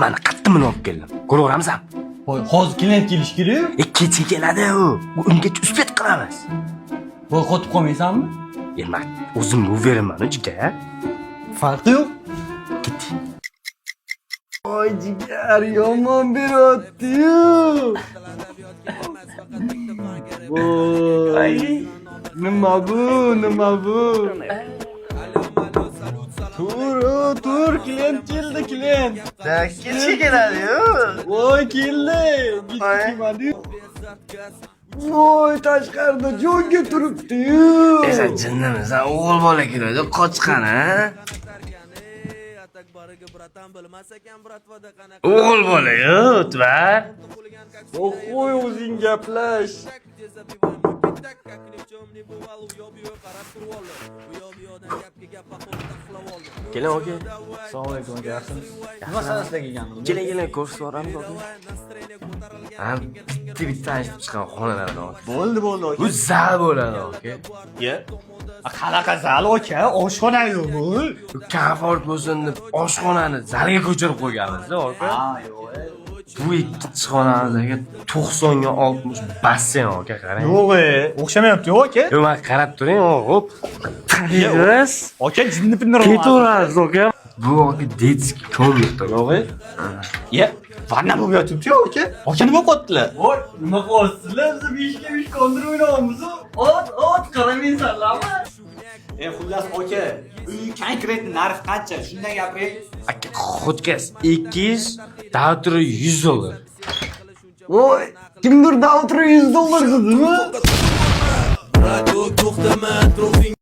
nimani qattimini olib keldim. Ko'raveramisan? Voy, hozir klient kelish kerak. Kecha keladi u. Ungacha uspet qilamiz. Voy, qotib qolmaysanmi? Men o'zimga uveraman jigar. Farqi yo'q. Ket. Voy, jigar yomon beryapti-yu. Voy. Nima bu? Tur, klient keldi, klient. Kecha keladi-yu. Voy, keldi. Kelmadi. Voy, tashqarida jonga turibdi-yu. Esa jinnimisan, o'g'il bola keladi, qochqan ha? O'g'il bola-yu, o'tvar. Qo'y o'zing gaplash. Keling aka. Assalomu alaykum, yaxshimisiz? Nima sanasida kelgandingiz? Keling, ko'rsatib yuboramiz aka. Ha, bitta aytib chiqqan xonalardan aka. Bo'ldi, aka. Bu zal bo'ladi aka. Ye. Qanaqa zal aka? Oshxona yo'q bu. Komfort bo'lsin deb oshxonani zalga ko'chirib qo'yganmiz-da aka. Ha, yo'q. Bu ikkinchi xonamizga 90 ga 60 basseyn aka, qarang. Yo'q, o'xshamayapti-yu aka. Yo'q, men qarab turing, hop. Tag'ingiz. Aka, jinni-pinni Ketaverasiz aka. Bu aka детский komnata, aka. Ye, vanna bo'lib yotibdi-yu aka. Aka nima qilyaptilar? Voy, nima qilyapsizlar? Biz 5 ga 3 kondir o'ynayapmiz. Ot, qaramaysanlarmi? Xullas aka, uy konkretni narx qancha? Shundan gapiring. Aka, xudkas 200, davtiri 100 dollar. Voy, kimdir davtiri $100 dedimi? Radio to'xtama, atrofing